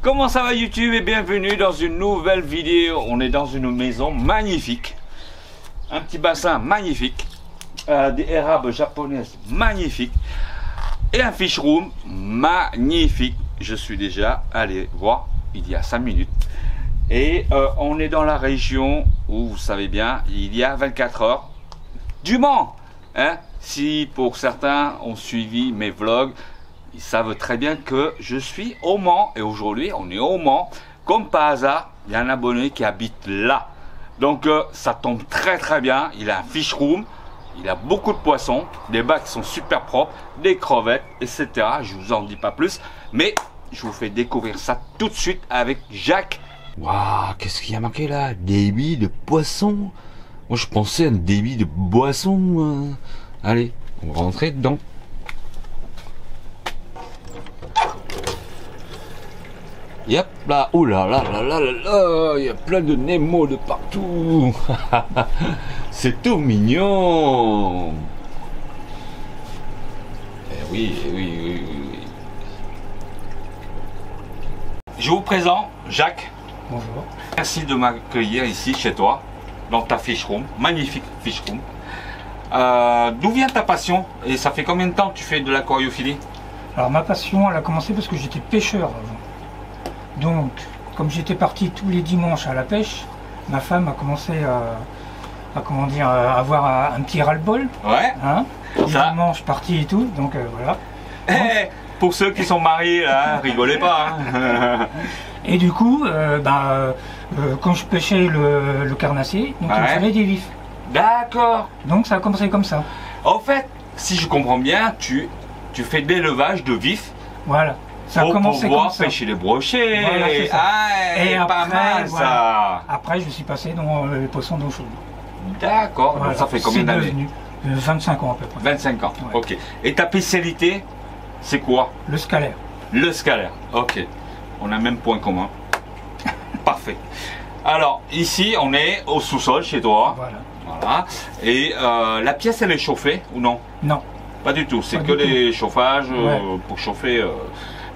Comment ça va YouTube et bienvenue dans une nouvelle vidéo. On est dans une maison magnifique. Un petit bassin magnifique. Des érables japonaises magnifiques. Et un fish room magnifique. Je suis déjà allé voir il y a 5 minutes. Et on est dans la région où vous savez bien, il y a 24 heures du Mans. Hein? Si pour certains ont suivi mes vlogs, ils savent très bien que je suis au Mans. Et aujourd'hui, on est au Mans. Comme par hasard, il y a un abonné qui habite là. Donc, ça tombe très bien. Il a un fish room. Il a beaucoup de poissons. Des bacs sont super propres. Des crevettes, etc. Je vous en dis pas plus. Mais, je vous fais découvrir ça tout de suite avec Jacques. Waouh, qu'est-ce qu'il y a marqué là? Débit de poisson. Moi, je pensais à un débit de boisson. Allez, on va rentrer dedans. Yep là, oh là là là là là là, il y a plein de Nemo de partout. C'est tout mignon. Oui. Je vous présente Jacques. Bonjour. Merci de m'accueillir ici chez toi, dans ta fish room, magnifique fish room. D'où vient ta passion et ça fait combien de temps que tu fais de l'aquariophilie? Alors ma passion, elle a commencé parce que j'étais pêcheur avant. Donc, comme j'étais parti tous les dimanches à la pêche, ma femme a commencé à comment dire, à avoir un petit ras-le-bol. Ouais. Hein, dimanche parti et tout, donc voilà. Donc, pour ceux qui sont mariés, là, rigolez pas. Hein. Et du coup, quand je pêchais le carnassier, donc il me fallait des vifs. D'accord. Donc ça a commencé comme ça. En fait, si je comprends bien, tu fais de l'élevage de vifs. Voilà. Ça a pour commencé pouvoir comme ça. pêcher les brochets. Voilà, c'est ça. Et après, pas mal voilà. ça. Après, je suis passé dans les poissons d'eau chaude. D'accord. Voilà. Donc ça fait combien d'années? 25 ans à peu près. 25 ans. Ouais. Ok. Et ta spécialité, c'est quoi? Le scalaire. Le scalaire. Ok. On a même point commun. Parfait. Alors, ici, on est au sous-sol chez toi. Voilà. Et la pièce, elle est chauffée ou non? Non. Pas du tout. C'est Pas que du les chauffages Ouais. pour chauffer.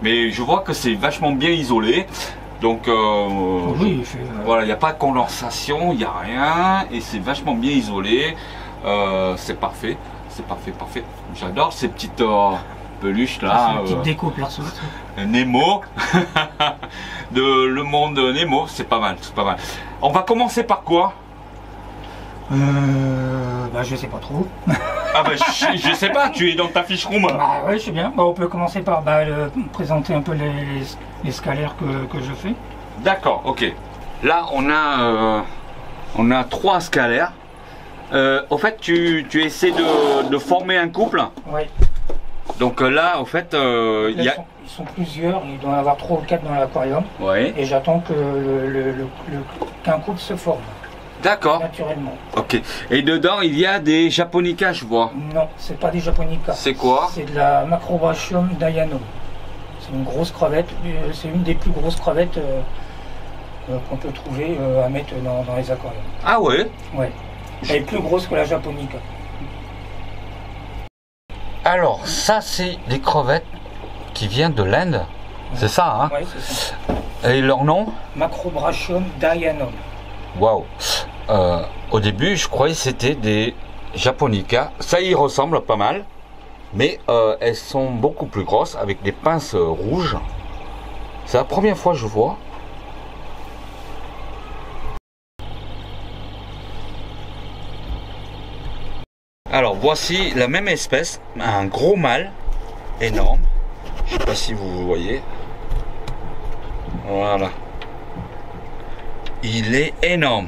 Mais je vois que c'est vachement bien isolé. Donc, Oui, voilà, il n'y a pas de condensation, il n'y a rien. Et c'est vachement bien isolé. C'est parfait. C'est parfait. J'adore ces petites peluches là. c'est une petite déco perso. Nemo. Le monde Nemo. C'est pas mal. On va commencer par quoi? Je sais pas trop. Ah bah je sais pas, tu es dans ta fiche room. Bah ouais, je sais bien. Bah, on peut commencer par présenter un peu les scalaires que je fais. D'accord, ok. Là on a 3 scalaires. Au fait tu essaies de former un couple. Oui. Donc là au fait Ils sont plusieurs, il doit y en avoir 3 ou 4 dans l'aquarium. Ouais. Et j'attends que qu'un couple se forme. D'accord. Naturellement. Ok. Et dedans il y a des japonicas, je vois. Non, c'est pas des japonicas. C'est quoi? C'est de la Macrobrachium dianum. C'est une grosse crevette. C'est une des plus grosses crevettes qu'on peut trouver à mettre dans les aquariums. Ah ouais? Ouais. Elle est plus grosse que la japonica. Alors ça c'est des crevettes qui viennent de l'Inde. C'est ça hein? Ouais, c'est ça. Et leur nom? Macrobrachium dianum. Waouh. Au début, je croyais que c'était des japonicas. Ça y ressemble pas mal, mais elles sont beaucoup plus grosses avec des pinces rouges. C'est la première fois que je vois. Alors voici la même espèce, un gros mâle énorme. Je sais pas si vous voyez. Voilà. Il est énorme.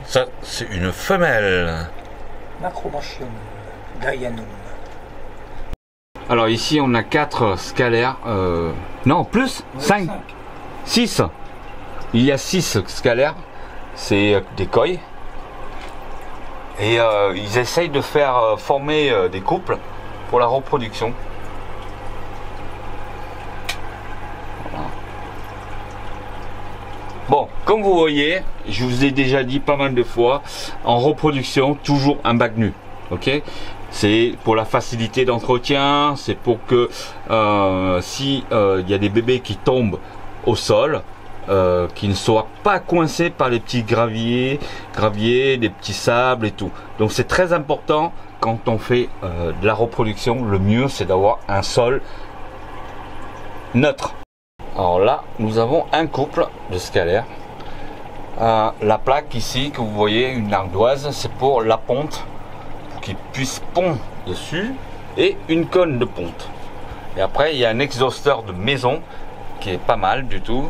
Ça, c'est une femelle. Macrobrachium dianum. Alors ici, on a 4 scalaires. Non, plus 5. 6. Il y a 6 scalaires. C'est des koi. Et ils essayent de faire former des couples pour la reproduction. Bon, comme vous voyez, je vous ai déjà dit pas mal de fois, en reproduction, toujours un bac nu. Ok. C'est pour la facilité d'entretien, c'est pour que si y a des bébés qui tombent au sol, qui ne soient pas coincés par les petits graviers, des petits sables et tout. Donc c'est très important quand on fait de la reproduction. Le mieux c'est d'avoir un sol neutre. Alors là nous avons un couple de scalaires. La plaque ici que vous voyez, une ardoise, c'est pour la ponte, pour qu'il puisse pondre dessus, et une conne de ponte. Et après il y a un exhausteur de maison qui est pas mal du tout.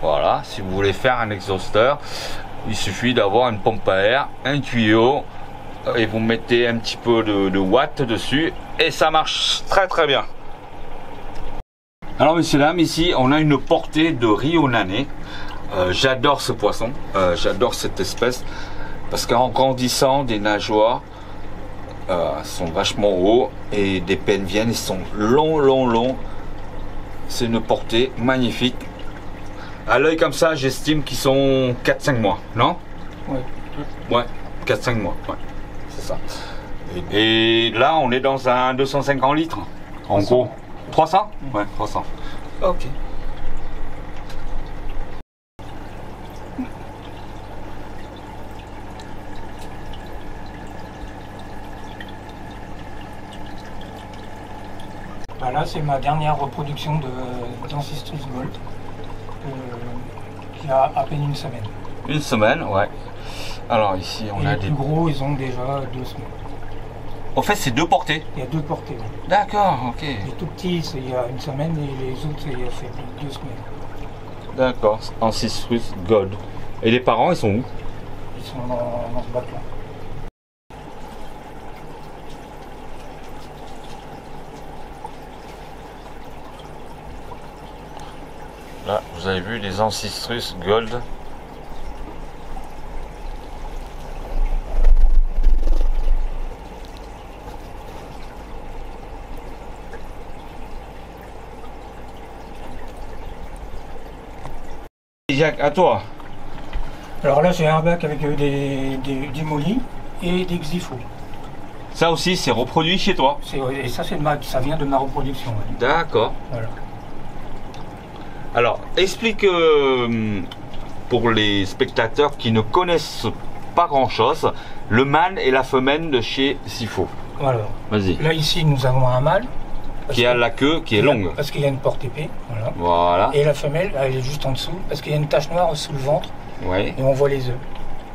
Voilà, si vous voulez faire un exhausteur, il suffit d'avoir une pompe à air, un tuyau, et vous mettez un petit peu de watts dessus, et ça marche très très bien. Alors messieurs dames, ici on a une portée de Ryonane. J'adore ce poisson, j'adore cette espèce, parce qu'en grandissant, des nageoires sont vachement hauts, et des penviennes, ils sont longs. C'est une portée magnifique. À l'œil comme ça, j'estime qu'ils sont 4-5 mois, non? Ouais, 4-5 mois, ouais, c'est ça. Et là, on est dans un 250 litres, en 300. Gros. 300? Ouais, 300. Ok. Là, c'est ma dernière reproduction d'Ancistrus Gold, qui a à peine une semaine. Une semaine, ouais. Alors ici, on a les plus gros, ils ont déjà 2 semaines. En fait, c'est 2 portées. Il y a 2 portées. Oui. D'accord, ok. Les tout petits, c'est il y a une semaine, et les autres, c'est il y a 2 semaines. D'accord, Ancistrus Gold. Et les parents, ils sont où? Ils sont dans ce bac-là. Là, vous avez vu les Ancistrus Gold. Jacques, à toi. Alors là, j'ai un bac avec du molly et des xyphos. Ça aussi, c'est reproduit chez toi. Et ça, ça vient de ma reproduction. Ouais. D'accord. Voilà. Alors, explique pour les spectateurs qui ne connaissent pas grand-chose, le mâle et la femelle de chez Xypho. Voilà. Vas-y. Là, ici, nous avons un mâle. Qui a la queue qui est longue. Parce qu'il y a une porte épée. Voilà. Voilà. Et la femelle, elle est juste en dessous, parce qu'il y a une tache noire sous le ventre. Ouais. Et on voit les œufs.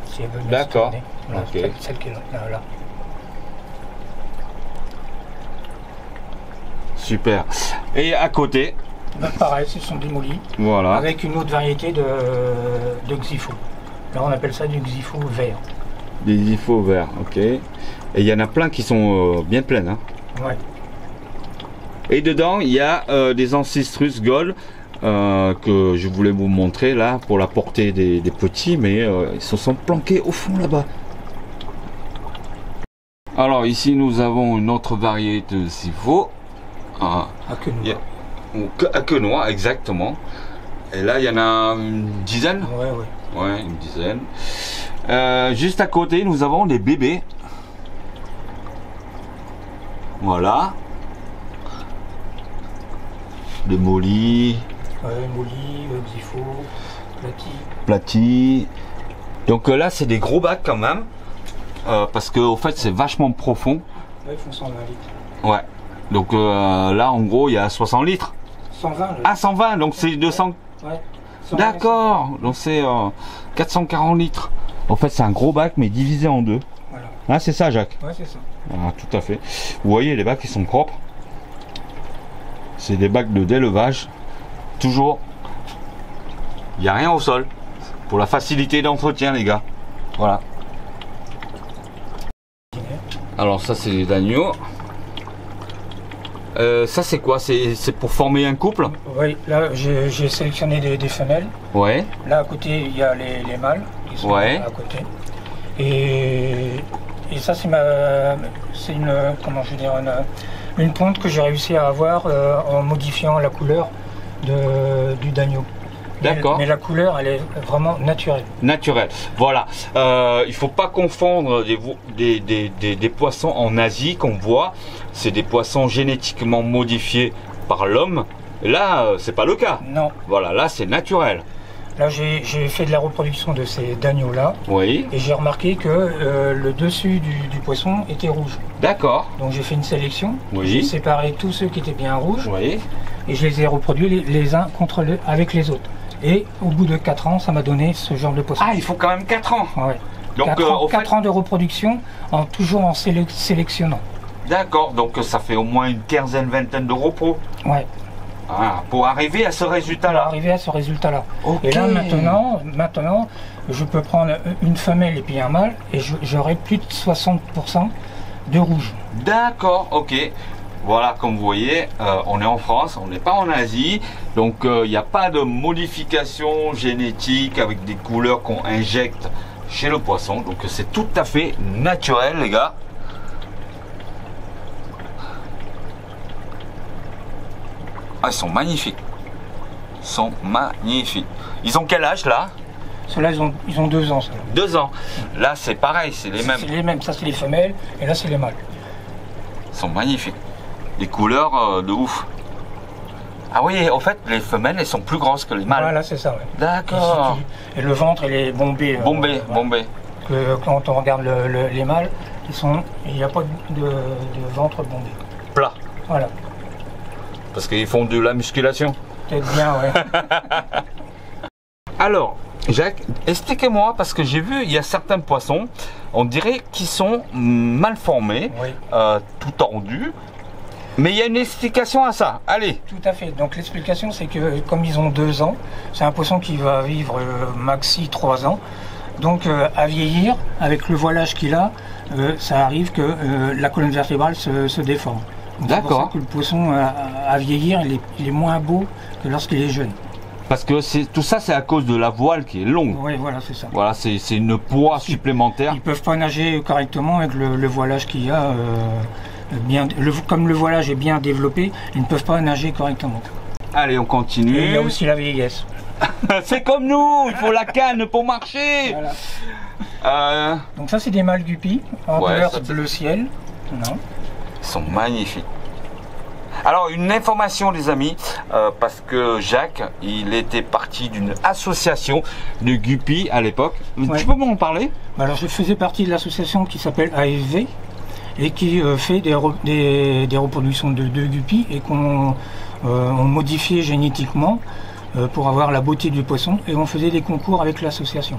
Si elle veut bien. D'accord. Voilà, ok. Celle qui est là. Super. Et à côté. Ben, pareil, ce sont des mollies. Voilà. Avec une autre variété de xypho. Là, on appelle ça du xypho vert. Des xyphos verts, ok. Et il y en a plein qui sont bien pleines. Hein. Ouais. Et dedans, il y a des Ancistrus Gold que je voulais vous montrer là pour la portée des petits, mais ils se sont planqués au fond là-bas. Alors ici, nous avons une autre variété de Xypho. À queue noire. À queue noire, exactement. Et là, il y en a une dizaine. Ouais, une dizaine. Juste à côté, nous avons des bébés. Voilà. Des mollies. Ouais, mollies, xypho, platy. Donc là, c'est des gros bacs quand même. Parce que au fait, c'est vachement profond. Ouais, ils font 120 litres. Ouais. Donc là, en gros, il y a 60 litres. 120. Là. Ah, 120, donc c'est 200. Ouais. D'accord, donc c'est 440 litres. En fait, c'est un gros bac, mais divisé en deux. Voilà. Ah, c'est ça, Jacques? Ouais, c'est ça. Ah, tout à fait. Vous voyez, les bacs, ils sont propres. C'est des bacs d'élevage. Toujours, il n'y a rien au sol. Pour la facilité d'entretien, les gars. Voilà. Alors, ça, c'est des agneaux. Ça c'est quoi? C'est pour former un couple? Oui, là j'ai sélectionné des femelles. Ouais. Là à côté il y a les mâles qui sont à côté. Et ça c'est une comment je veux dire une ponte que j'ai réussi à avoir en modifiant la couleur du d'agneau. D'accord. Mais la couleur, elle est vraiment naturelle. Naturel. Voilà. Il faut pas confondre des poissons en Asie qu'on voit. C'est des poissons génétiquement modifiés par l'homme. Là, c'est pas le cas. Non. Voilà, là, c'est naturel. Là, j'ai fait de la reproduction de ces d'agneaux-là. Oui. Et j'ai remarqué que le dessus du poisson était rouge. D'accord. Donc j'ai fait une sélection. Oui. J'ai séparé tous ceux qui étaient bien rouges. Oui. Et je les ai reproduits les uns avec les autres. Et au bout de 4 ans, ça m'a donné ce genre de poisson. Ah, il faut quand même 4 ans. Ouais. Donc, 4 ans de reproduction, toujours en sélectionnant. D'accord. Donc, ça fait au moins une quinzaine, vingtaine d'euros Ouais. pour arriver à ce résultat-là. Arriver à ce résultat-là. Okay. Et là, maintenant, je peux prendre une femelle et puis un mâle et j'aurai plus de 60% de rouge. D'accord, ok. Voilà, comme vous voyez, on est en France, on n'est pas en Asie, donc il n'y a pas de modification génétique avec des couleurs qu'on injecte chez le poisson, donc c'est tout à fait naturel, les gars. Ah, ils sont magnifiques. Ils sont magnifiques. Ils ont quel âge là? Ceux-là, ils ont 2 ans. 2 ans. Là, c'est pareil, c'est les mêmes. C'est les mêmes, ça c'est les femelles et là c'est les mâles. Ils sont magnifiques. Les couleurs de ouf. Ah oui, en fait, les femelles, elles sont plus grosses que les mâles. Voilà, c'est ça. Ouais. D'accord. Et le ventre, il est bombé. Bombé. Quand on regarde les mâles, il n'y a pas de ventre bombé. Plat. Voilà. Parce qu'ils font de la musculation. Peut-être bien, ouais. Alors, Jacques, expliquez-moi, parce que j'ai vu, il y a certains poissons, on dirait qu'ils sont mal formés, Oui. tout tordus. Mais il y a une explication à ça. Allez. Tout à fait. Donc l'explication, c'est que comme ils ont 2 ans, c'est un poisson qui va vivre maxi 3 ans. Donc à vieillir, avec le voilage qu'il a, ça arrive que la colonne vertébrale se déforme. C'est pour ça que le poisson, à vieillir, il est moins beau que lorsqu'il est jeune. Parce que tout ça, c'est à cause de la voile qui est longue. Oui, voilà, c'est ça. Voilà, c'est une poids supplémentaire. Ils ne peuvent pas nager correctement avec le voilage qu'il y a. Comme le voilage est bien développé, ils ne peuvent pas nager correctement. Allez, on continue. Et il y a aussi la vieillesse. C'est comme nous, il faut la canne pour marcher. Voilà. Donc ça, c'est des mâles guppies en couleur bleu ciel. Non. Ils sont magnifiques. Alors, une information, les amis, parce que Jacques, il était parti d'une association de guppies à l'époque. Ouais. Tu peux m'en parler? Alors, je faisais partie de l'association qui s'appelle AFV et qui fait des reproductions de guppies et qu'on modifiait génétiquement pour avoir la beauté du poisson, et on faisait des concours avec l'association.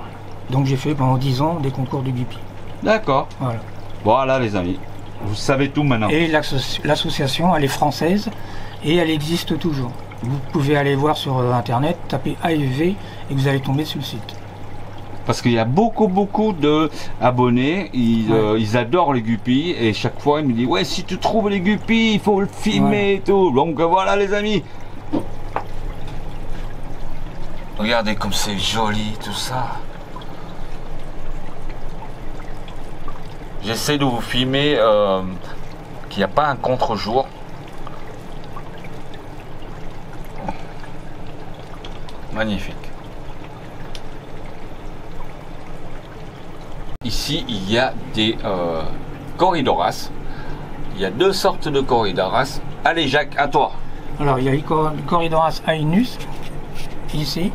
Donc, j'ai fait pendant 10 ans des concours de guppies. D'accord. Voilà. Voilà, les amis. Vous savez tout maintenant. Et l'association, elle est française et elle existe toujours. Vous pouvez aller voir sur internet, taper AFV et vous allez tomber sur le site. Parce qu'il y a beaucoup d'abonnés, ils adorent les guppies et chaque fois ils me disent ouais, si tu trouves les guppies, il faut le filmer et tout. Donc voilà, les amis. Regardez comme c'est joli tout ça. J'essaie de vous filmer qu'il n'y a pas un contre-jour. Magnifique. Ici, il y a des corridoras. Il y a 2 sortes de corridoras. Allez, Jacques, à toi. Alors, il y a les corridoras ainus, ici,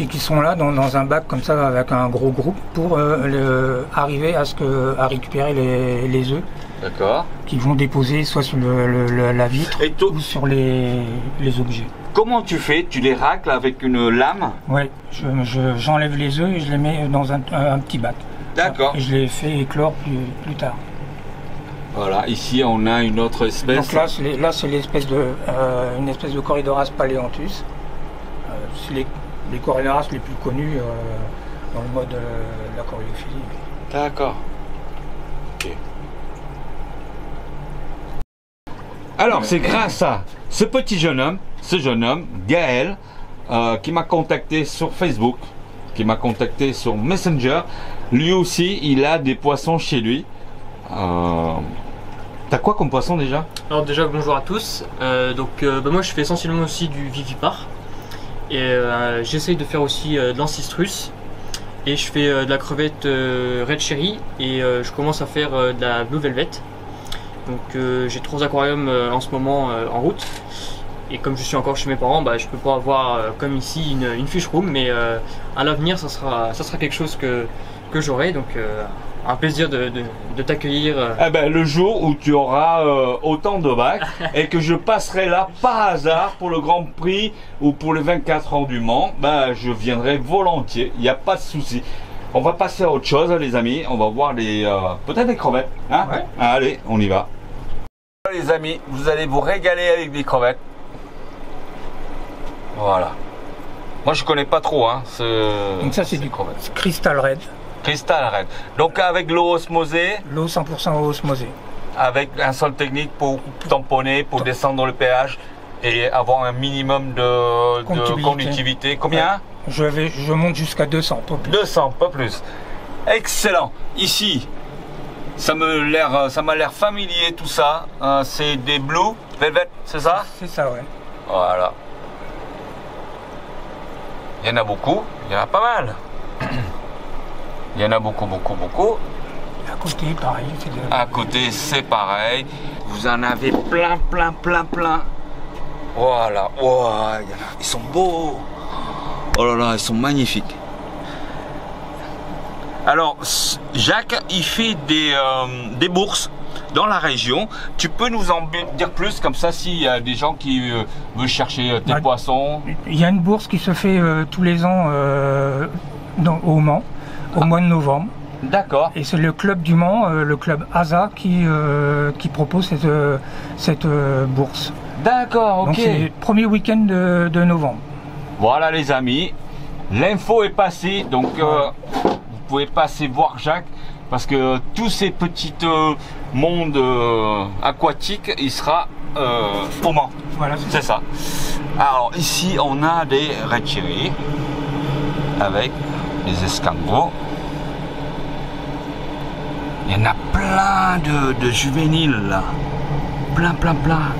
et qui sont là dans un bac comme ça avec un gros groupe pour arriver à récupérer les œufs. D'accord. Qui vont déposer soit sur la vitre ou sur les objets. Comment tu fais? Tu les racles avec une lame? Oui, j'enlève les œufs et je les mets dans un petit bac. D'accord. Et je les fais éclore plus tard. Voilà, ici on a une autre espèce. Donc là c'est une espèce de Corridoras paleanthus. C'est les corridoras les plus connus dans le mode de l'aquariophilie. D'accord. Ok. Alors c'est grâce à ce jeune homme, Gaël, qui m'a contacté sur Facebook, qui m'a contacté sur Messenger. Lui aussi, il a des poissons chez lui. T'as quoi comme poisson déjà? Alors déjà bonjour à tous. Moi je fais essentiellement aussi du vivipare. Et j'essaye de faire aussi de l'ancistrus. Et je fais de la crevette Red Cherry. Et je commence à faire de la Blue Velvet. Donc j'ai 3 aquariums en ce moment en route. Et comme je suis encore chez mes parents, bah, je peux pas avoir comme ici une fish room. Mais à l'avenir, ça sera quelque chose que j'aurai. Donc un plaisir de t'accueillir. Eh ben, le jour où tu auras autant de bacs et que je passerai là par hasard pour le Grand Prix ou pour les 24 heures du Mans, ben, je viendrai volontiers, il n'y a pas de souci. On va passer à autre chose les amis, on va voir peut-être des crevettes. Hein, ouais. Allez, on y va. Les amis, vous allez vous régaler avec des crevettes. Voilà. Moi je connais pas trop. Hein, donc ça c'est du Crystal Red. Crystal Red. Donc avec l'eau osmosée. L'eau 100% osmosée. Avec un sol technique pour tamponner, pour descendre le pH et avoir un minimum de conductivité. Combien? Ouais. Je monte jusqu'à 200, pas plus. 200, pas plus. Excellent. Ici, ça m'a l'air familier tout ça. C'est des Blue Velvet, c'est ça? C'est ça, ouais. Voilà. Il y en a beaucoup, il y en a pas mal. Il y en a beaucoup. À côté, pareil. À côté, c'est pareil. Vous en avez plein. Voilà. Oh, ils sont beaux. Oh là là, ils sont magnifiques. Alors, Jacques, il fait des bourses dans la région. Tu peux nous en dire plus, comme ça, s'il y a des gens qui veulent chercher tes poissons? Il y a une bourse qui se fait tous les ans au Mans. Au mois de novembre. D'accord. Et c'est le club du Mans, le club ASA, qui propose cette bourse. D'accord, ok. Donc c'est le premier week-end de novembre. Voilà les amis, l'info est passée, donc vous pouvez passer voir Jacques, parce que tous ces petits mondes aquatiques, il sera au Mans. Voilà, c'est ça. Alors ici on a des Red Cherry avec les escargots. Il y en a plein de juvéniles là. Plein.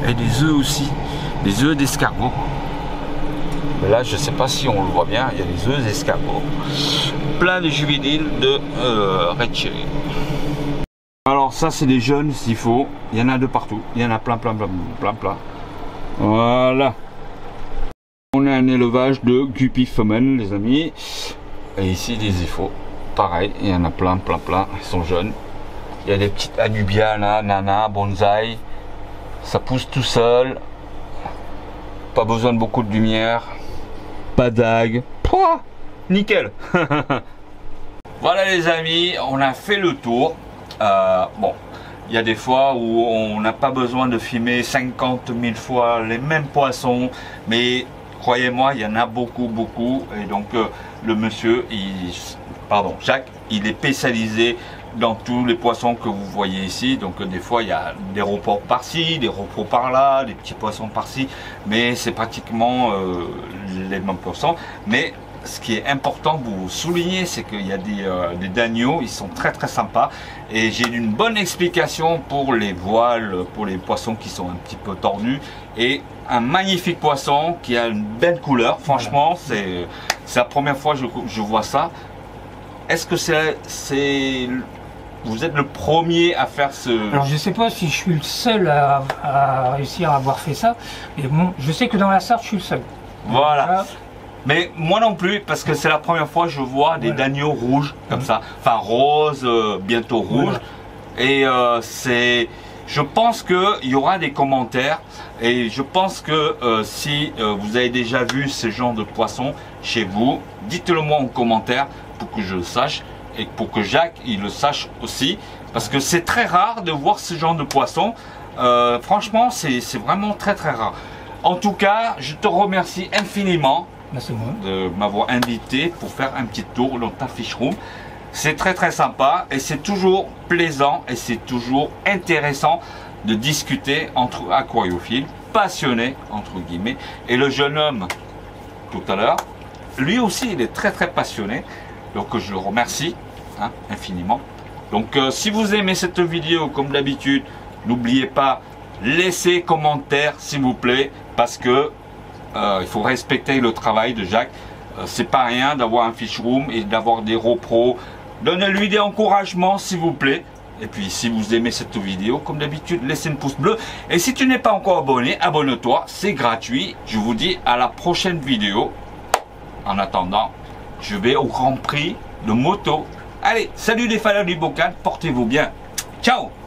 Et des œufs aussi. Des œufs d'escargots. Mais là, je sais pas si on le voit bien. Il y a des œufs d'escargots. Plein de juvéniles de Red Cherry. Alors ça, c'est des jeunes s'il faut. Il y en a de partout. Il y en a plein. Voilà. On a un élevage de guppies femelles, les amis. Et ici, des ifos. Pareil, il y en a plein. Ils sont jeunes. Il y a des petites anubias là, nana, bonsaï. Ça pousse tout seul. Pas besoin de beaucoup de lumière. Pas d'algues. Nickel. Voilà les amis, on a fait le tour. Bon, il y a des fois où on n'a pas besoin de filmer 50 000 fois les mêmes poissons. Mais croyez-moi, il y en a beaucoup. Et donc le monsieur, Jacques, il est spécialisé dans tous les poissons que vous voyez ici. Donc des fois il y a des reports par-ci, des reports par-là, des petits poissons par-ci, mais c'est pratiquement les mêmes poissons. Mais ce qui est important de vous souligner, c'est qu'il y a des dagneaux, ils sont très sympas, et j'ai une bonne explication pour les voiles, pour les poissons qui sont un petit peu tordus, et un magnifique poisson qui a une belle couleur. Franchement, c'est la première fois que je vois ça. Est-ce que vous êtes le premier à faire ce... Alors je sais pas si je suis le seul à réussir à avoir fait ça, mais bon, je sais que dans la Sarthe je suis le seul. Voilà. Là, mais moi non plus, parce que c'est la première fois que je vois des dagneaux rouges comme ça, enfin rose, bientôt rouge. Et je pense qu'il y aura des commentaires, et je pense que si vous avez déjà vu ce genre de poisson chez vous, dites-le moi en commentaire pour que je le sache, et pour que Jacques il le sache aussi, parce que c'est très rare de voir ce genre de poisson. Franchement, c'est vraiment très rare. En tout cas, je te remercie infiniment de m'avoir invité pour faire un petit tour dans ta fish room. C'est très sympa, et c'est toujours plaisant, et c'est toujours intéressant de discuter entre aquariophiles passionnés entre guillemets. Et le jeune homme tout à l'heure, lui aussi il est très passionné, donc je le remercie infiniment. Donc si vous aimez cette vidéo, comme d'habitude, n'oubliez pas, laissez commentaire s'il vous plaît, parce que il faut respecter le travail de Jacques. C'est pas rien d'avoir un fish room et d'avoir des repros. Donnez-lui des encouragements s'il vous plaît. Et puis si vous aimez cette vidéo, comme d'habitude, laissez un pouce bleu. Et si tu n'es pas encore abonné, abonne-toi, c'est gratuit. Je vous dis à la prochaine vidéo. En attendant, je vais au Grand Prix de moto. Allez, salut les fans du bocal, portez-vous bien. Ciao!